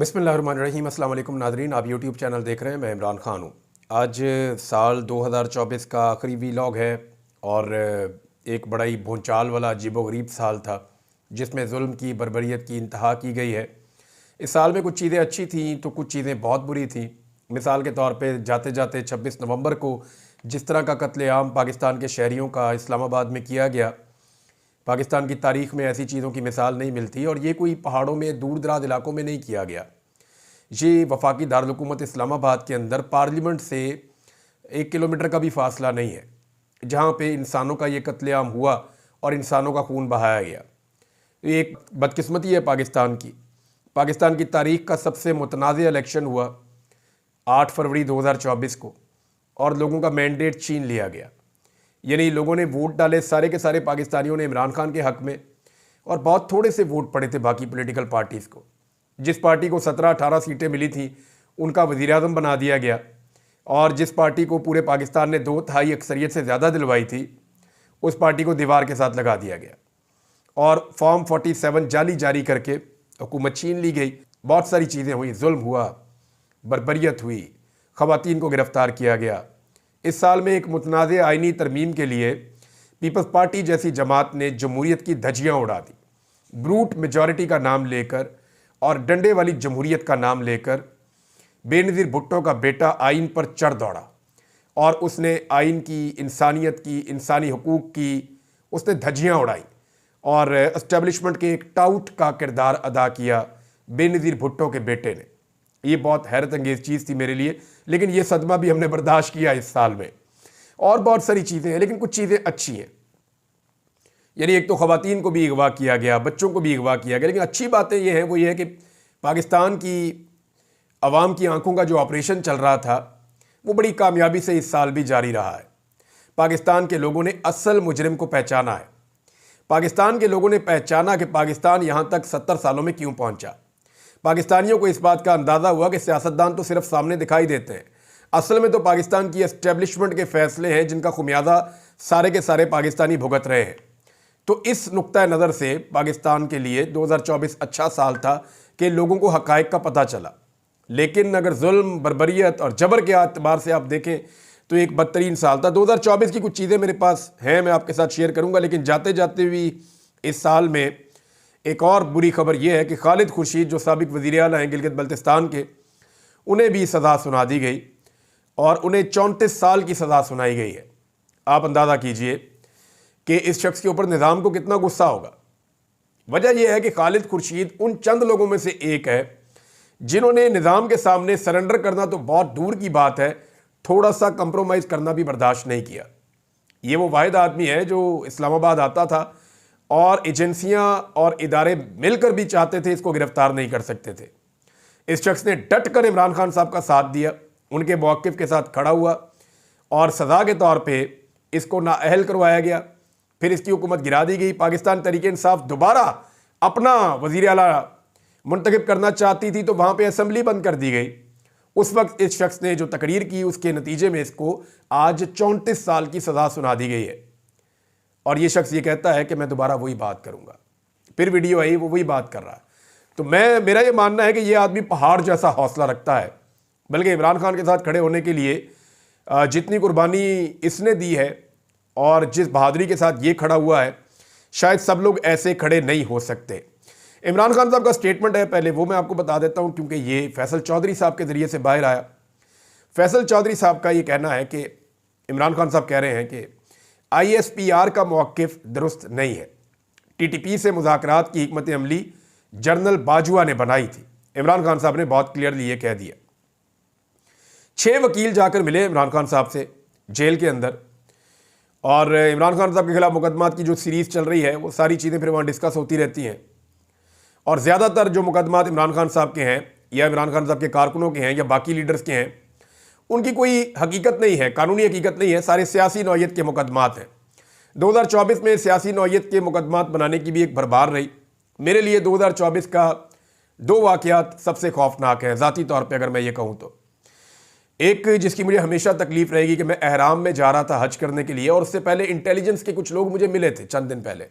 बिस्मिल्लाहिर्रहमानिर्रहीम। अस्सलाम वालेकुम नाज़रीन, आप यूट्यूब चैनल देख रहे हैं। मैं इमरान ख़ान हूँ। आज साल 2024 का आखिरी वीलॉग है और एक बड़ा ही भूचाल वाला अजीबोगरीब साल था जिसमें जुल्म की बर्बरियत की इंतहा की गई है। इस साल में कुछ चीज़ें अच्छी थीं तो कुछ चीज़ें बहुत बुरी थीं। मिसाल के तौर पे जाते जाते 26 नवंबर को जिस तरह का कत्लेआम पाकिस्तान के शहरियों का इस्लामाबाद में किया गया, पाकिस्तान की तारीख़ में ऐसी चीज़ों की मिसाल नहीं मिलती। और ये कोई पहाड़ों में दूर दराज इलाकों में नहीं किया गया, ये वफाकी दारुल-हुकूमत इस्लामाबाद के अंदर पार्लियामेंट से 1 किलोमीटर का भी फासला नहीं है, जहाँ पे इंसानों का ये कत्लेआम हुआ और इंसानों का खून बहाया गया। ये एक बदकिस्मती है पाकिस्तान की। पाकिस्तान की तारीख़ का सबसे मुतनाज़ इलेक्शन हुआ 8 फरवरी 2024 को और लोगों का मैंडेट छीन लिया गया। यानी लोगों ने वोट डाले, सारे के सारे पाकिस्तानियों ने इमरान खान के हक़ में, और बहुत थोड़े से वोट पड़े थे बाकी पॉलिटिकल पार्टीज़ को। जिस पार्टी को 17-18 सीटें मिली थी उनका वज़ीर आज़म बना दिया गया, और जिस पार्टी को पूरे पाकिस्तान ने 2/3 अक्सरियत से ज़्यादा दिलवाई थी उस पार्टी को दीवार के साथ लगा दिया गया और फॉर्म 47 जाली जारी करके हुकूमत छीन ली गई। बहुत सारी चीज़ें हुई, जुल्म हुआ, बर्बरियत हुई, ख़वातीन को गिरफ़्तार किया गया। इस साल में एक मुतनाज़ आइनी तरमीम के लिए पीपल्स पार्टी जैसी जमात ने जमहूरियत की धज्जियाँ उड़ा दी। ब्रूट मेजॉरिटी का नाम लेकर और डंडे वाली जमहूरियत का नाम लेकर बेनज़ीर भुट्टो का बेटा आइन पर चढ़ दौड़ा और उसने आइन की, इंसानियत की, इंसानी हुकूक की उसने धज्जियाँ उड़ाई और एस्टेब्लिशमेंट के एक टाउट का किरदार अदा किया बेनज़ीर भुट्टो के बेटे ने। ये बहुत हैरत अंगेज़ चीज़ थी मेरे लिए, लेकिन ये सदमा भी हमने बर्दाश्त किया इस साल में। और बहुत सारी चीज़ें हैं, लेकिन कुछ चीज़ें अच्छी हैं। यानी एक तो ख़वातीन को भी अगवा किया गया, बच्चों को भी अगवा किया गया, लेकिन अच्छी बातें ये हैं, वो ये है कि पाकिस्तान की अवाम की आंखों का जो ऑपरेशन चल रहा था वो बड़ी कामयाबी से इस साल भी जारी रहा है। पाकिस्तान के लोगों ने असल मुजरिम को पहचाना है। पाकिस्तान के लोगों ने पहचाना कि पाकिस्तान यहाँ तक 70 सालों में क्यों पहुँचा। पाकिस्तानियों को इस बात का अंदाज़ा हुआ कि सियासतदान तो सिर्फ सामने दिखाई देते हैं, असल में तो पाकिस्तान की एस्टेब्लिशमेंट के फ़ैसले हैं जिनका खुमियाजा सारे के सारे पाकिस्तानी भुगत रहे हैं। तो इस नुक्ता नज़र से पाकिस्तान के लिए 2024 अच्छा साल था कि लोगों को हक़ाइक़ का पता चला। लेकिन अगर जुल्म, बर्बरियत और जबर के अतबार से आप देखें तो एक बदतरीन साल था। 2024 की कुछ चीज़ें मेरे पास हैं, मैं आपके साथ शेयर करूँगा, लेकिन जाते जाते भी इस साल में एक और बुरी खबर यह है कि खालिद खुर्शीद जो साबिक वज़ीर आला हैं गिलगित बल्तिस्तान के, उन्हें भी सज़ा सुना दी गई और उन्हें 34 साल की सज़ा सुनाई गई है। आप अंदाज़ा कीजिए कि इस शख्स के ऊपर निज़ाम को कितना गुस्सा होगा। वजह यह है कि खालिद खुर्शीद उन चंद लोगों में से एक है जिन्होंने निज़ाम के सामने सरेंडर करना तो बहुत दूर की बात है, थोड़ा सा कंप्रोमाइज़ करना भी बर्दाश्त नहीं किया। ये वो वाहिद आदमी है जो इस्लामाबाद आता था और एजेंसियां और इदारे मिलकर भी चाहते थे इसको गिरफ्तार नहीं कर सकते थे। इस शख्स ने डट कर इमरान खान साहब का साथ दिया, उनके मौक़िफ़ के साथ खड़ा हुआ और सज़ा के तौर पे इसको नाअहल करवाया गया। फिर इसकी हुकूमत गिरा दी गई। पाकिस्तान तहरीक इंसाफ दोबारा अपना वज़ीर आला मुंतखब करना चाहती थी तो वहाँ पर असम्बली बंद कर दी गई। उस वक्त इस शख्स ने जो तकरीर की उसके नतीजे में इसको आज 34 साल की सज़ा सुना दी गई है। और ये शख्स ये कहता है कि मैं दोबारा वही बात करूंगा। फिर वीडियो आई, वो वही बात कर रहा है। तो मेरा ये मानना है कि ये आदमी पहाड़ जैसा हौसला रखता है, बल्कि इमरान खान के साथ खड़े होने के लिए जितनी कुर्बानी इसने दी है और जिस बहादुरी के साथ ये खड़ा हुआ है, शायद सब लोग ऐसे खड़े नहीं हो सकते। इमरान खान साहब का स्टेटमेंट है, पहले वो मैं आपको बता देता हूँ क्योंकि ये फैसल चौधरी साहब के ज़रिए से बाहर आया। फैसल चौधरी साहब का ये कहना है कि इमरान खान साहब कह रहे हैं कि ISPR का मौक़िफ़ दुरुस्त नहीं है। TTP से मुज़ाकरात की हिकमत अमली जनरल बाजवा ने बनाई थी। इमरान खान साहब ने बहुत क्लियरली ये कह दिया। 6 वकील जाकर मिले इमरान खान साहब से जेल के अंदर, और इमरान खान साहब के खिलाफ मुकदमात की जो सीरीज़ चल रही है वो सारी चीज़ें फिर वहाँ डिस्कस होती रहती हैं। और ज़्यादातर जो मुकदमात इमरान खान साहब के हैं या इमरान खान साहब के कारकुनों के हैं या बाकी लीडर्स के हैं, उनकी कोई हकीकत नहीं है, कानूनी हकीकत नहीं है, सारे सियासी नौयत के मुकदमात हैं। 2024 में सियासी नौयत के मुकदमात बनाने की भी एक भरमार रही। मेरे लिए 2024 का 2 वाक़यात सबसे खौफनाक हैं ज़ाती तौर पे अगर मैं ये कहूँ तो। एक जिसकी मुझे हमेशा तकलीफ़ रहेगी कि मैं एहराम में जा रहा था हज करने के लिए, और उससे पहले इंटेलिजेंस के कुछ लोग मुझे मिले थे चंद दिन पहले,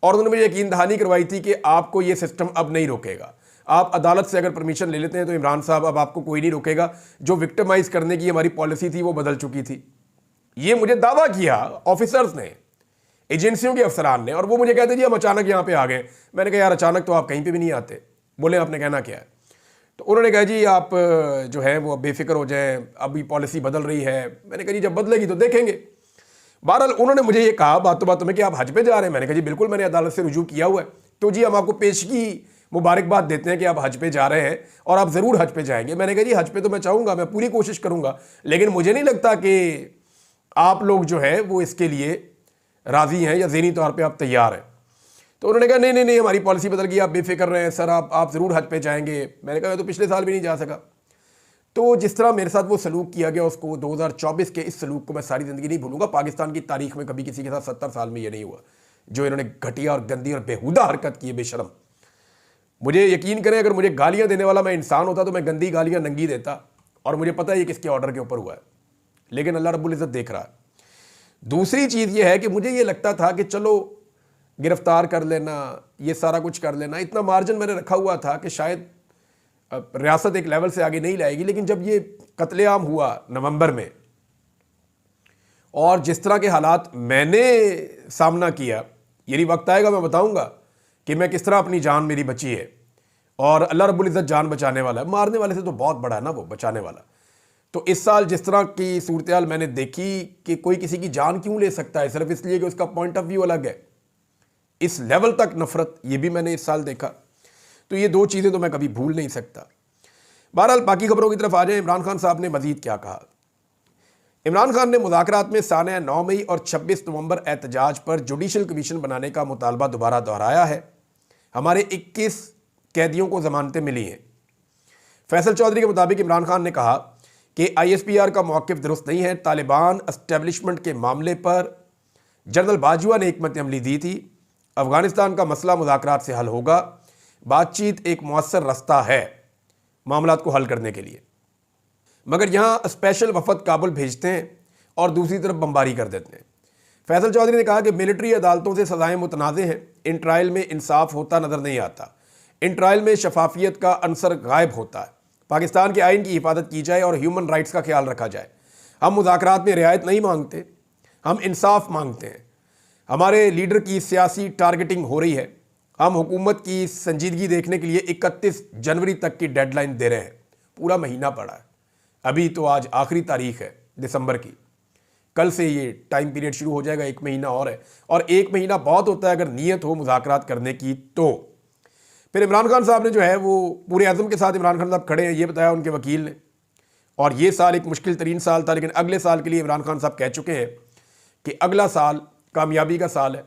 और उन्होंने मुझे यकीन दहानी करवाई थी कि आपको ये सिस्टम अब नहीं रोकेगा, आप अदालत से अगर परमिशन ले लेते हैं तो इमरान साहब अब आपको कोई नहीं रोकेगा। जो विक्टिमाइज करने की हमारी पॉलिसी थी वो बदल चुकी थी। ये मुझे दावा किया ऑफिसर्स ने, एजेंसियों के अफसरान ने, और वो मुझे कहते जी हम अचानक यहाँ पे आ गए। मैंने कहा यार अचानक तो आप कहीं पे भी नहीं आते। बोले आपने कहना क्या है? तो उन्होंने कहा जी आप जो है वो बेफिक्र हो जाएं, अभी पॉलिसी बदल रही है। मैंने कहा जी जब बदलेगी तो देखेंगे। बहरहाल उन्होंने मुझे ये कहा बातों बातों में कि आप हज पे जा रहे हैं। मैंने कहा जी बिल्कुल, मैंने अदालत से रुजू किया हुआ है। तो जी हम आपको पेशगी मुबारकबाद देते हैं कि आप हज पे जा रहे हैं और आप ज़रूर हज पे जाएंगे। मैंने कहा जी हज पे तो मैं चाहूँगा, मैं पूरी कोशिश करूँगा, लेकिन मुझे नहीं लगता कि आप लोग जो है वो इसके लिए राज़ी हैं या ज़हनी तौर पर आप तैयार हैं। तो उन्होंने कहा नहीं नहीं नहीं, हमारी पॉलिसी बदल गई, आप बेफिक्र रहे हैं सर, आप ज़रूर हज पे जाएंगे। मैंने कहा मैं तो पिछले साल भी नहीं जा सका। तो जिस तरह मेरे साथ वो सलूक किया गया, उसको 2024 के इस सलूक को मैं सारी ज़िंदगी नहीं भूलूंगा। पाकिस्तान की तारीख में कभी किसी के साथ 70 साल में ये नहीं हुआ जो इन्होंने घटिया और गंदी और बेहुदा हरकत की है, बेशरम। मुझे यकीन करें, अगर मुझे गालियाँ देने वाला मैं इंसान होता तो मैं गंदी गालियाँ नंगी देता, और मुझे पता है ये किसके ऑर्डर के ऊपर हुआ है, लेकिन अल्लाह रब्बुल इज़्ज़त देख रहा है। दूसरी चीज़ ये है कि मुझे ये लगता था कि चलो गिरफ्तार कर लेना, ये सारा कुछ कर लेना, इतना मार्जिन मैंने रखा हुआ था कि शायद रियासत एक लेवल से आगे नहीं लाएगी। लेकिन जब ये कत्लेआम हुआ नवंबर में, और जिस तरह के हालात मैंने सामना किया, यही वक्त आएगा मैं बताऊंगा कि मैं किस तरह अपनी जान मेरी बची है, और अल्लाह रब्बुल इज़्ज़त जान बचाने वाला है। मारने वाले से तो बहुत बड़ा है ना वो बचाने वाला। तो इस साल जिस तरह की सूरत हाल मैंने देखी कि कोई किसी की जान क्यों ले सकता है सिर्फ इसलिए कि उसका पॉइंट ऑफ व्यू अलग है, इस लेवल तक नफरत ये भी मैंने इस साल देखा। तो ये दो चीज़ें तो मैं कभी भूल नहीं सकता। बहरहाल बाकी खबरों की तरफ आ जाए। इमरान खान साहब ने मजीद क्या कहा। इमरान खान ने मुज़ाकरात में साने 9 मई और 26 नवंबर एहतजाज पर जुडिशल कमीशन बनाने का मुतालबा दोबारा दोहराया है। हमारे 21 कैदियों को जमानतें मिली हैं। फैसल चौधरी के मुताबिक इमरान खान ने कहा कि ISPR का मौक़िफ़ दुरुस्त नहीं है। तालिबान एस्टेब्लिशमेंट के मामले पर जनरल बाजवा ने हिकमत अमली दी थी। अफ़गानिस्तान का मसला मुज़ाकरात से हल होगा। बातचीत एक मौसर रास्ता है मामलात को हल करने के लिए, मगर यहाँ स्पेशल वफद काबुल भेजते हैं और दूसरी तरफ बमबारी कर देते हैं। फैसल चौधरी ने कहा कि मिलिट्री अदालतों से सज़ाएँ मुतनाज़े हैं। इन ट्रायल में इंसाफ होता नज़र नहीं आता। इन ट्रायल में शफाफियत का अंसर गायब होता है। पाकिस्तान के आइन की हिफाजत की जाए और ह्यूमन राइट्स का ख्याल रखा जाए। हम मुज़ाकरात में रियायत नहीं मांगते, हम इंसाफ मांगते हैं। हमारे लीडर की सियासी टारगेटिंग हो रही है। हम हुकूमत की संजीदगी देखने के लिए 31 जनवरी तक की डेडलाइन दे रहे हैं। पूरा महीना पड़ा है, अभी तो आज आखिरी तारीख है दिसंबर की। कल से ये टाइम पीरियड शुरू हो जाएगा, 1 महीना और है, और 1 महीना बहुत होता है अगर नीयत हो मुज़ाकरात करने की। तो फिर इमरान खान साहब ने जो है वो पूरे अज़म के साथ इमरान खान साहब खड़े हैं, ये बताया उनके वकील ने। और ये साल एक मुश्किल तरीन साल था, लेकिन अगले साल के लिए इमरान खान साहब कह चुके हैं कि अगला साल कामयाबी का साल है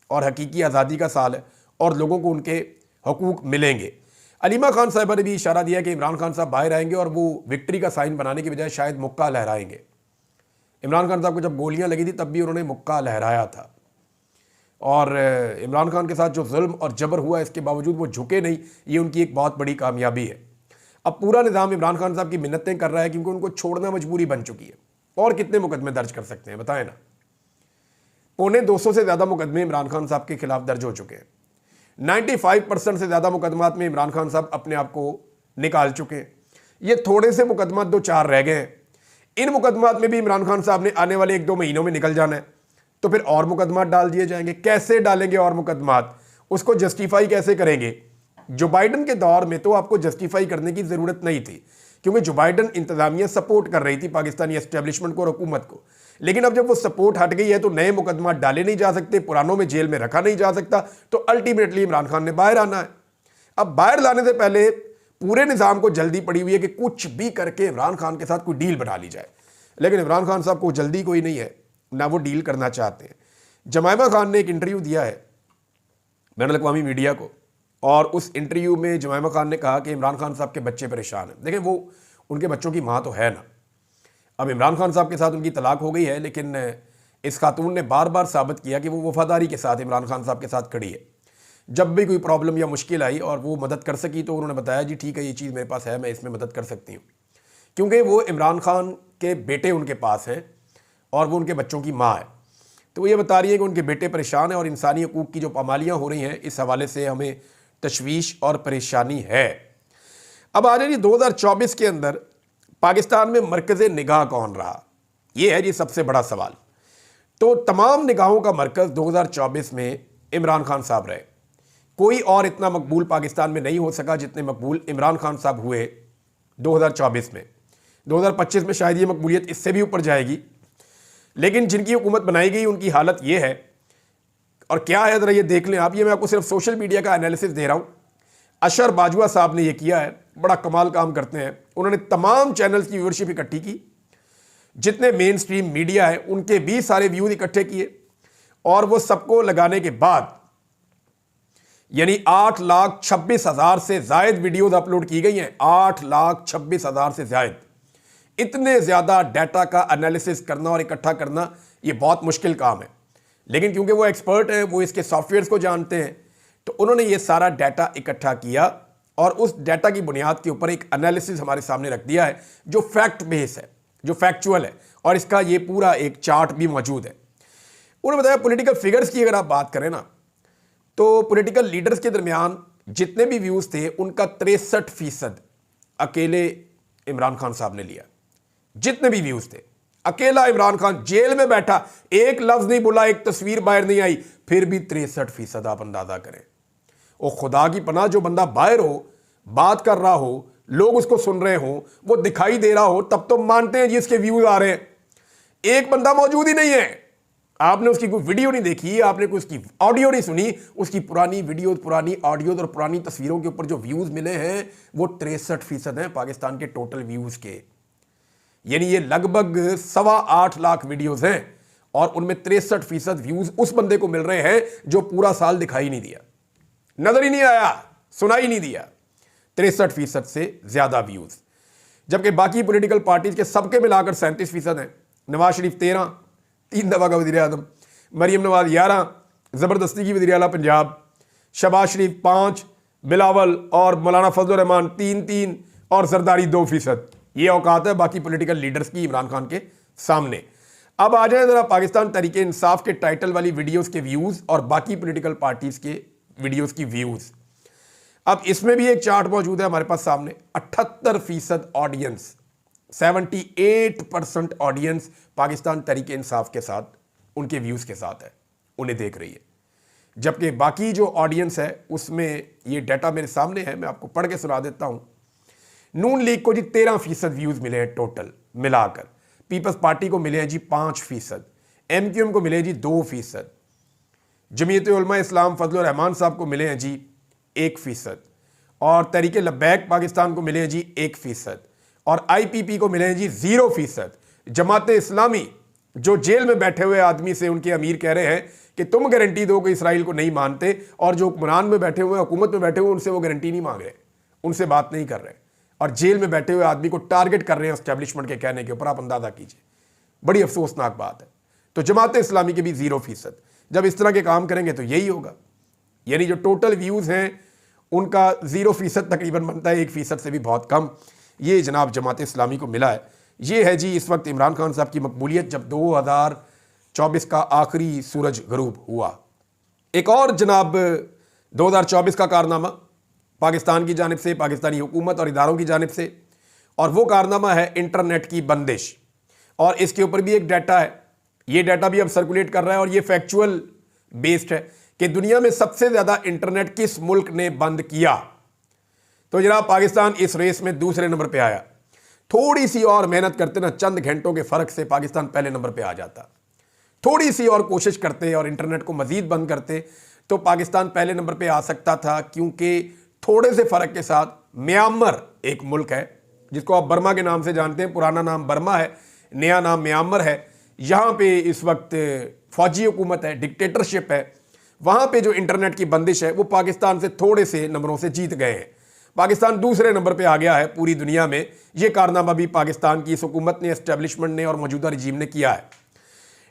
और हकीकी आज़ादी का साल है और लोगों को उनके हकूक़ मिलेंगे। अलीमा खान साहबा ने भी इशारा दिया कि इमरान खान साहब बाहर आएंगे और वो विक्ट्री का साइन बनाने की बजाय शायद मुक्का लहराएंगे। इमरान खान साहब को जब गोलियां लगी थी तब भी उन्होंने मुक्का लहराया था। और इमरान खान के साथ जो जुल्म और जबर हुआ इसके बावजूद वो झुके नहीं, ये उनकी एक बहुत बड़ी कामयाबी है। अब पूरा निज़ाम इमरान खान साहब की मिन्नतें कर रहा है क्योंकि उनको छोड़ना मजबूरी बन चुकी है। और कितने मुकदमे दर्ज कर सकते हैं बताएं ना। 250 से ज़्यादा मुकदमे इमरान खान साहब के खिलाफ दर्ज हो चुके हैं। 95% से ज़्यादा मुकदमात में इमरान खान साहब अपने आप को निकाल चुके हैं। ये थोड़े से मुकदमात 2-4 रह गए हैं। इन मुकदमात में भी इमरान खान साहब ने आने वाले 1-2 महीनों में निकल जाना है, तो फिर और मुकदमात डाल दिए जाएंगे। कैसे डालेंगे और मुकदमात, उसको जस्टिफाई कैसे करेंगे? जो बाइडन के दौर में तो आपको जस्टिफाई करने की ज़रूरत नहीं थी क्योंकि जो बाइडन इंतज़ामिया सपोर्ट कर रही थी पाकिस्तानी एस्टेब्लिशमेंट को और हुकूमत को। लेकिन अब जब वो सपोर्ट हट गई है तो नए मुकदमा डाले नहीं जा सकते, पुरानों में जेल में रखा नहीं जा सकता, तो अल्टीमेटली इमरान खान ने बाहर आना है। अब बाहर लाने से पहले पूरे निज़ाम को जल्दी पड़ी हुई है कि कुछ भी करके इमरान खान के साथ कोई डील बना ली जाए। लेकिन इमरान खान साहब को जल्दी कोई नहीं है, ना वो डील करना चाहते हैं। जमायमा खान ने एक इंटरव्यू दिया है बैनुल अक़वामी मीडिया को, और उस इंटरव्यू में जमायमा खान ने कहा कि इमरान खान साहब के बच्चे परेशान हैं। देखें, वो उनके बच्चों की माँ तो है ना। अब इमरान खान साहब के साथ उनकी तलाक हो गई है, लेकिन इस खातून ने बार बार साबित किया कि वो वफादारी के साथ इमरान खान साहब के साथ खड़ी है। जब भी कोई प्रॉब्लम या मुश्किल आई और वो मदद कर सकी तो उन्होंने बताया जी ठीक है, ये चीज़ मेरे पास है, मैं इसमें मदद कर सकती हूँ, क्योंकि वो इमरान खान के बेटे उनके पास हैं और वो उनके बच्चों की माँ है। तो वो ये बता रही है कि उनके बेटे परेशान हैं और इंसानी हकूक़ की जो पामालियाँ हो रही हैं, इस हवाले से हमें तशवीश और परेशानी है। अब आ जाइए 2024 के अंदर पाकिस्तान में मरकज़ निगाह कौन रहा, ये है जी सबसे बड़ा सवाल। तो तमाम निगाहों का मरकज़ 2024 में इमरान खान साहब रहे। कोई और इतना मकबूल पाकिस्तान में नहीं हो सका जितने मकबूल इमरान खान साहब हुए 2024 में। 2025 में शायद ये मकबूलियत इससे भी ऊपर जाएगी, लेकिन जिनकी हुकूमत बनाई गई उनकी हालत ये है। और क्या है ज़रा ये देख लें आप, ये मैं आपको सिर्फ सोशल मीडिया का एनालिसिस दे रहा हूँ। अशर बाजवा साहब ने ये किया है, बड़ा कमाल काम करते हैं। उन्होंने तमाम चैनल्स की व्यूअरशिप इकट्ठी की, जितने मेन स्ट्रीम मीडिया है उनके भी सारे व्यूज इकट्ठे किए, और वो सबको लगाने के बाद यानी 8,26,000 से जायद वीडियोस अपलोड की गई हैं। 8,26,000 से जायद। इतने ज़्यादा डाटा का एनालिसिस करना और इकट्ठा करना ये बहुत मुश्किल काम है, लेकिन क्योंकि वो एक्सपर्ट हैं, वो इसके सॉफ्टवेयर्स को जानते हैं, तो उन्होंने ये सारा डाटा इकट्ठा किया और उस डाटा की बुनियाद के ऊपर एक एनालिसिस हमारे सामने रख दिया है जो फैक्ट बेस है, जो फैक्चुअल है, और इसका ये पूरा एक चार्ट भी मौजूद है। उन्होंने बताया पॉलिटिकल फिगर्स की अगर आप बात करें ना, तो पॉलिटिकल लीडर्स के दरमियान जितने भी व्यूज़ थे उनका 63% अकेले इमरान खान साहब ने लिया। जितने भी व्यूज़ थे, अकेला इमरान खान जेल में बैठा, एक लफ्ज़ नहीं बोला, एक तस्वीर बाहर नहीं आई, फिर भी 63% आप अंदाज़ा करें। वो खुदा की पनाह, जो बंदा बाहर हो, बात कर रहा हो, लोग उसको सुन रहे हो, वो दिखाई दे रहा हो, तब तो मानते हैं जी इसके व्यूज़ आ रहे हैं। एक बंदा मौजूद ही नहीं है, आपने उसकी कोई वीडियो नहीं देखी, आपने कोई उसकी ऑडियो नहीं सुनी, उसकी पुरानी वीडियो, पुरानी ऑडियो और पुरानी तस्वीरों के ऊपर जो व्यूज़ मिले हैं वो 63% हैं पाकिस्तान के टोटल व्यूज़ के। यानी ये लगभग 8.25 लाख वीडियोज़ हैं और उनमें 63% व्यूज़ उस बंदे को मिल रहे हैं जो पूरा साल दिखाई नहीं दिया, नजर ही नहीं आया, सुनाई नहीं दिया। 63% से ज़्यादा व्यूज़, जबकि बाकी पॉलिटिकल पार्टीज के सबके मिलाकर 37% हैं। नवाज शरीफ 13, 3 दफ़ा का वज़ीर आज़म, मरीम नवाज 11, ज़बरदस्ती की वज़ीर आला पंजाब, शहबाज शरीफ 5, बिलावल और मौलाना फजल रहमान 3-3 और जरदारी 2%। ये औकात है बाकी पॉलिटिकल लीडर्स की इमरान खान के सामने। अब आ जाए ज़रा पाकिस्तान तहरीक इंसाफ के टाइटल वाली वीडियोज़ के व्यूज़ और बाकी पॉलिटिकल पार्टीज़ के वीडियोज़ की व्यूज़। अब इसमें भी एक चार्ट मौजूद है हमारे पास सामने। 78% ऑडियंस, 78% ऑडियंस पाकिस्तान तहरीक इंसाफ के साथ, उनके व्यूज़ के साथ है, उन्हें देख रही है। जबकि बाकी जो ऑडियंस है उसमें ये डाटा मेरे सामने है, मैं आपको पढ़ के सुना देता हूँ। नून लीग को जी 13% व्यूज़ मिले हैं टोटल मिलाकर, पीपल्स पार्टी को मिले हैं जी 5%, MQM को मिले हैं जी 2%, जमीयत उलमा इस्लाम फजल रहमान साहब को मिले हैं जी 1%, और तहरीक लब्बैक पाकिस्तान को मिले हैं जी 1%, और IPP को मिले हैं जी 0%। जमात इस्लामी जो जेल में बैठे हुए आदमी से उनके अमीर कह रहे हैं कि तुम गारंटी दो कि इसराइल को नहीं मानते, और जो हुक्मरान में बैठे हुए, हुकूमत में बैठे हुए, उनसे वो गारंटी नहीं मांग रहे, उनसे बात नहीं कर रहे, और जेल में बैठे हुए आदमी को टारगेट कर रहे हैं एस्टेब्लिशमेंट के कहने के ऊपर। आप अंदाजा कीजिए, बड़ी अफसोसनाक बात है। तो जमात इस्लामी के भी 0%। जब इस तरह के काम करेंगे तो यही होगा, यानी जो टोटल व्यूज़ हैं उनका 0% तकरीबन बनता है, 1% से भी बहुत कम। ये जनाब जमात इस्लामी को मिला है। ये है जी इस वक्त इमरान खान साहब की मकबूलियत जब 2024 का आखिरी सूरज गरूब हुआ। एक और जनाब 2024 का कारनामा पाकिस्तान की जानिब से, पाकिस्तानी हुकूमत और इदारों की जानिब से, और वो कारनामा है इंटरनेट की बंदिश। और इसके ऊपर भी एक डाटा है, ये डाटा भी अब सर्कुलेट कर रहा है और ये फैक्चुअल बेस्ड है कि दुनिया में सबसे ज़्यादा इंटरनेट किस मुल्क ने बंद किया। तो जनाब पाकिस्तान इस रेस में दूसरे नंबर पे आया। थोड़ी सी और मेहनत करते ना, चंद घंटों के फ़र्क से पाकिस्तान पहले नंबर पे आ जाता। थोड़ी सी और कोशिश करते और इंटरनेट को मज़ीद बंद करते तो पाकिस्तान पहले नंबर पे आ सकता था, क्योंकि थोड़े से फ़र्क के साथ म्यांमार एक मुल्क है जिसको आप बर्मा के नाम से जानते हैं, पुराना नाम बर्मा है, नया नाम म्यांमार है। यहाँ पे इस वक्त फौजी हुकूमत है, डिक्टेटरशिप है। वहाँ पे जो इंटरनेट की बंदिश है वो पाकिस्तान से थोड़े से नंबरों से जीत गए हैं। पाकिस्तान दूसरे नंबर पे आ गया है पूरी दुनिया में। ये कारनामा भी पाकिस्तान की इस हुकूमत ने, एस्टेब्लिशमेंट ने और मौजूदा रजीम ने किया है।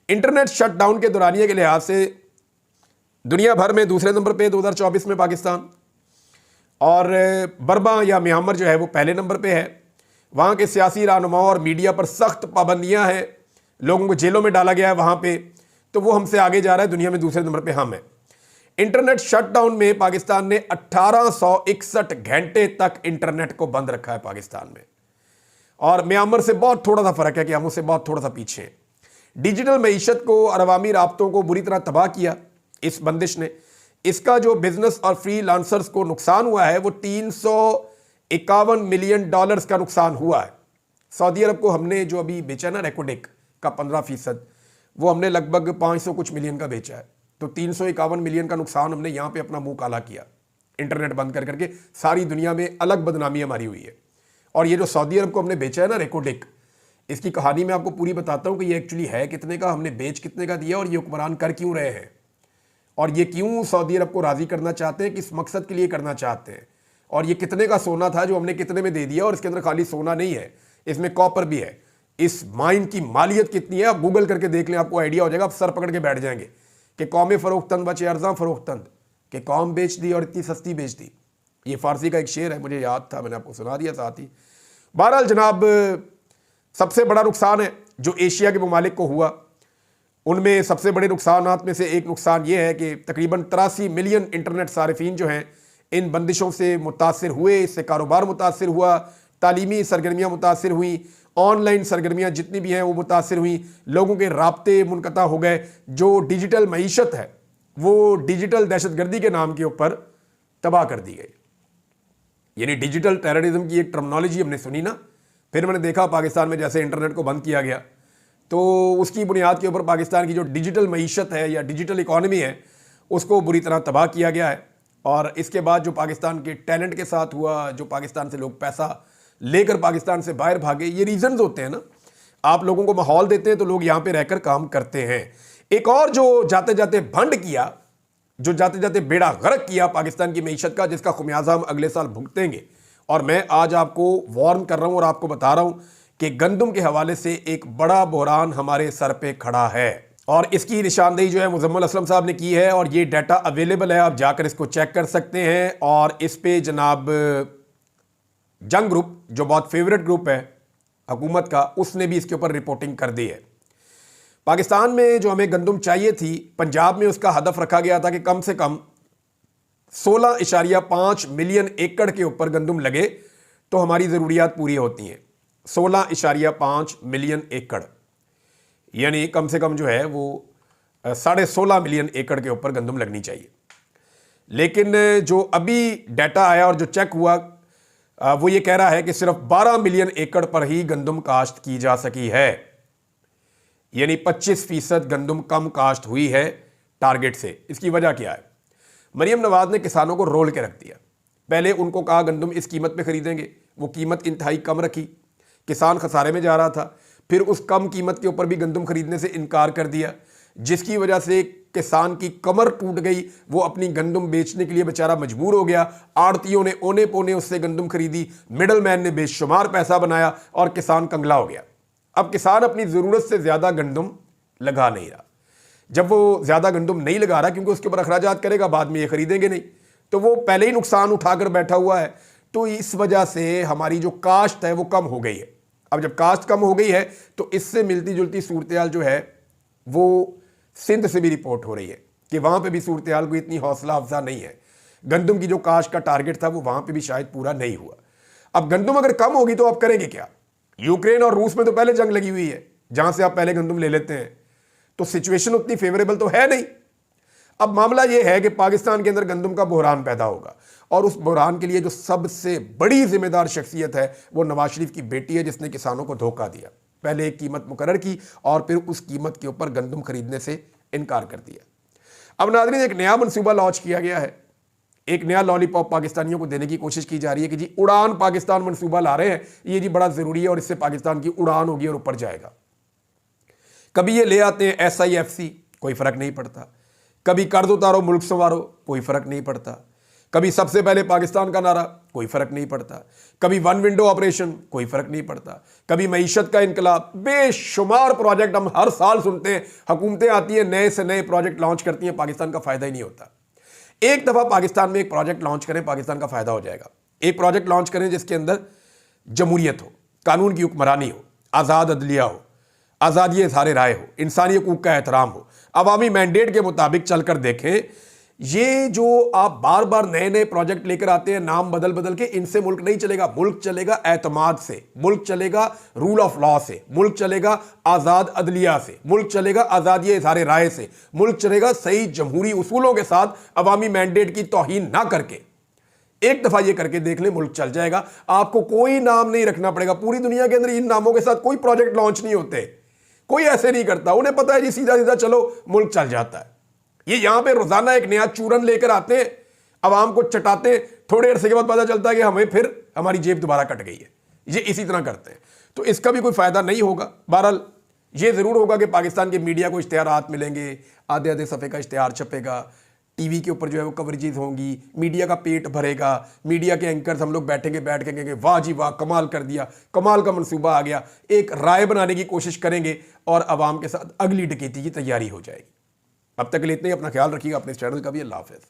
इंटरनेट शटडाउन के दौरानिए के लिहाज से दुनिया भर में दूसरे नंबर पे 2024 में पाकिस्तान, और बर्मा या म्यांमार जो है वो पहले नंबर पे है। वहाँ के सियासी रहनुमाओं और मीडिया पर सख्त पाबंदियाँ हैं, लोगों को जेलों में डाला गया है वहाँ पे, तो वो हमसे आगे जा रहा है, दुनिया में दूसरे नंबर पे हम हैं। इंटरनेट शटडाउन में पाकिस्तान ने 1861 घंटे तक इंटरनेट को बंद रखा है पाकिस्तान में। और म्यांमार से बहुत थोड़ा सा फर्क है कि हम उससे बहुत थोड़ा सा पीछे हैं। डिजिटल मईशत को और अवामी राब्तों को बुरी तरह तबाह किया इस बंदिश ने। इसका जो बिजनेस और फ्रीलांसर्स को नुकसान हुआ है वो $351 मिलियन का नुकसान हुआ है। सऊदी अरब को हमने जो अभी बेचा ना रेकोडेक का 15%, वो हमने लगभग 500 कुछ मिलियन का बेचा है। तो 351 मिलियन का नुकसान हमने यहाँ पे अपना मुंह काला किया इंटरनेट बंद कर करके। सारी दुनिया में अलग बदनामी हमारी हुई है। और ये जो सऊदी अरब को हमने बेचा है ना रेकोडेक, इसकी कहानी मैं आपको पूरी बताता हूँ कि ये एक्चुअली है कितने का, हमने बेच कितने का दिया और ये हुक्मरान कर क्यों रहे हैं और ये क्यों सऊदी अरब को राज़ी करना चाहते हैं, किस मकसद के लिए करना चाहते हैं। और ये कितने का सोना था जो हमने कितने में दे दिया। और इसके अंदर खाली सोना नहीं है, इसमें कॉपर भी है। इस माइन की मालियत कितनी है आप गूगल करके देख लें, आपको आइडिया हो जाएगा। आप सर पकड़ के बैठ जाएंगे कि कौमें फ़रोख्तंद बचे अर्जा फ़रोख्तंद, कि कौम बेच दी और इतनी सस्ती बेच दी। ये फ़ारसी का एक शेर है, मुझे याद था, मैंने आपको सुना दिया साथ ही। बहरहाल जनाब, सबसे बड़ा नुकसान है जो एशिया के ममालिक को हुआ, उनमें सबसे बड़े नुकसानात में से एक नुकसान ये है कि तकरीबन 83 मिलियन इंटरनेट सारिफीन जो हैं इन बंदिशों से मुतासिर हुए। इससे कारोबार मुतासिर हुआ, तालीमी सरगर्मियाँ मुतासिर हुई, ऑनलाइन सरगर्मियाँ जितनी भी हैं वो मुतासिर हुई, लोगों के राब्ते मुनक़ता हो गए। जो डिजिटल मईशत है वो डिजिटल दहशतगर्दी के नाम के ऊपर तबाह कर दी गई। यानी डिजिटल टेररिज्म की एक टर्मिनोलॉजी हमने सुनी ना, फिर मैंने देखा पाकिस्तान में जैसे इंटरनेट को बंद किया गया तो उसकी बुनियाद के ऊपर पाकिस्तान की जो डिजिटल मईशत है या डिजिटल इकॉनमी है उसको बुरी तरह तबाह किया गया है। और इसके बाद जो पाकिस्तान के टैलेंट के साथ हुआ, जो पाकिस्तान से लोग पैसा लेकर पाकिस्तान से बाहर भागे, ये रीजंस होते हैं ना। आप लोगों को माहौल देते हैं तो लोग यहाँ पे रहकर काम करते हैं। एक और जो जाते जाते भंड किया, जो जाते जाते बेड़ा गर्क किया पाकिस्तान की मईशत का, जिसका खुमियाजा हम अगले साल भुगतेंगे। और मैं आज आपको वार्न कर रहा हूँ और आपको बता रहा हूँ कि गंदम के हवाले से एक बड़ा बहरान हमारे सर पे खड़ा है और इसकी निशानदेही जो है मुजम्मिल असलम साहब ने की है। और ये डाटा अवेलेबल है, आप जाकर इसको चेक कर सकते हैं। और इस पे जनाब जंग ग्रुप, जो बहुत फेवरेट ग्रुप है हुकूमत का, उसने भी इसके ऊपर रिपोर्टिंग कर दी है। पाकिस्तान में जो हमें गंदम चाहिए थी, पंजाब में उसका हदफ रखा गया था कि कम से कम 16.5 मिलियन एकड़ के ऊपर गंदम लगे तो हमारी ज़रूरियात पूरी होती हैं। 16.5 मिलियन एकड़, यानी कम से कम जो है वो 16.5 मिलियन एकड़ के ऊपर गंदम लगनी चाहिए। लेकिन जो अभी डाटा आया और जो चेक हुआ वो ये कह रहा है कि सिर्फ 12 मिलियन एकड़ पर ही गंदम काश्त की जा सकी है, यानी 25% गंदम कम काश्त हुई है टारगेट से। इसकी वजह क्या है? मरीम नवाज ने किसानों को रोल के रख दिया। पहले उनको कहा गंदम इस कीमत पे खरीदेंगे, वो कीमत इंतहाई कम रखी, किसान खसारे में जा रहा था। फिर उस कम कीमत के ऊपर भी गंदम खरीदने से इनकार कर दिया, जिसकी वजह से किसान की कमर टूट गई। वो अपनी गंदम बेचने के लिए बेचारा मजबूर हो गया। आड़तियों ने ओने पोने उससे गंदम खरीदी, मिडल मैन ने बेशुमार पैसा बनाया और किसान कंगला हो गया। अब किसान अपनी ज़रूरत से ज़्यादा गंदम लगा नहीं रहा। जब वो ज़्यादा गंदम नहीं लगा रहा, क्योंकि उसके ऊपर अखराजात करेगा, बाद में ये खरीदेंगे नहीं, तो वो पहले ही नुकसान उठाकर बैठा हुआ है। तो इस वजह से हमारी जो काश्त है वो कम हो गई है। अब जब काश्त कम हो गई है तो इससे मिलती जुलती सूरत जो है वो सिंध से भी रिपोर्ट हो रही है कि वहाँ पे भी सूरत हाल कोई इतनी हौसला अफजा नहीं है। गंदम की जो काश्त का टारगेट था वो वहाँ पे भी शायद पूरा नहीं हुआ। अब गंदम अगर कम होगी तो आप करेंगे क्या? यूक्रेन और रूस में तो पहले जंग लगी हुई है, जहाँ से आप पहले गंदम ले लेते हैं, तो सिचुएशन उतनी फेवरेबल तो है नहीं। अब मामला यह है कि पाकिस्तान के अंदर गंदम का बहरान पैदा होगा और उस बहरान के लिए जो सबसे बड़ी जिम्मेदार शख्सियत है वो नवाज शरीफ की बेटी है, जिसने किसानों को धोखा दिया। पहले एक कीमत मुकर्रर की और फिर उस कीमत के ऊपर गंदम खरीदने से इनकार कर दिया। अब नाज़रीन, एक नया मनसूबा लॉन्च किया गया है, एक नया लॉलीपॉप पाकिस्तानियों को देने की कोशिश की जा रही है कि जी उड़ान पाकिस्तान मनसूबा ला रहे हैं, ये जी बड़ा ज़रूरी है और इससे पाकिस्तान की उड़ान होगी और ऊपर जाएगा। कभी ये ले आते हैं SIFC, कोई फ़र्क नहीं पड़ता। कभी कर्ज उतारो मुल्क संवारो, कोई फ़र्क नहीं पड़ता। कभी सबसे पहले पाकिस्तान का नारा, कोई फ़र्क नहीं पड़ता। कभी वन विंडो ऑपरेशन, कोई फ़र्क नहीं पड़ता। कभी मईशत का इनकलाब, बेशुमार प्रोजेक्ट हम हर साल सुनते हैं। हुकूमतें आती हैं, नए से नए प्रोजेक्ट लॉन्च करती हैं, पाकिस्तान का फ़ायदा ही नहीं होता। एक दफ़ा पाकिस्तान में एक प्रोजेक्ट लॉन्च करें, पाकिस्तान का फ़ायदा हो जाएगा। एक प्रोजेक्ट लॉन्च करें जिसके अंदर जमहूरियत हो, कानून की हुक्मरानी हो, आज़ाद अदलिया हो, आज़ादी इज़हार राय हो, इंसानी हकूक़ का एहतराम हो। अवामी मैंडेट के मुताबिक चलकर देखें ये जो आप बार बार नए नए प्रोजेक्ट लेकर आते हैं नाम बदल बदल के, इनसे मुल्क नहीं चलेगा। मुल्क चलेगा एतमाद से, मुल्क चलेगा रूल ऑफ लॉ से, मुल्क चलेगा आजाद अदलिया से, मुल्क चलेगा आजादी इज़हार राय से, मुल्क चलेगा सही जमहूरी उसूलों के साथ अवामी मैंडेट की तौहीन ना करके। एक दफा ये करके देख ले, मुल्क चल जाएगा। आपको कोई नाम नहीं रखना पड़ेगा। पूरी दुनिया के अंदर इन नामों के साथ कोई प्रोजेक्ट लॉन्च नहीं होते, कोई ऐसे नहीं करता। उन्हें पता है जी सीधा सीधा चलो मुल्क चल जाता है। ये यहां पे रोजाना एक नया चूरन लेकर आते हैं, अवाम को चटाते हैं, थोड़े अरसे के बाद पता चलता है कि हमें फिर हमारी जेब दोबारा कट गई है। ये इसी तरह करते हैं, तो इसका भी कोई फायदा नहीं होगा। बहरहाल ये जरूर होगा कि पाकिस्तान के मीडिया को इश्तिहारात मिलेंगे, आधे आधे सफ़े का इश्तिहार छपेगा, टीवी के ऊपर जो है वो कवरेजेस होंगी, मीडिया का पेट भरेगा, मीडिया के एंकर्स हम लोग बैठ के कहेंगे वाह जी वाह, कमाल कर दिया, कमाल का मंसूबा आ गया। एक राय बनाने की कोशिश करेंगे और अवाम के साथ अगली डकैती की तैयारी हो जाएगी। अब तक के लिए इतना ही। अपना ख्याल रखिएगा, अपने इस चैनल का भी। अल्लाह हाफ़िज़।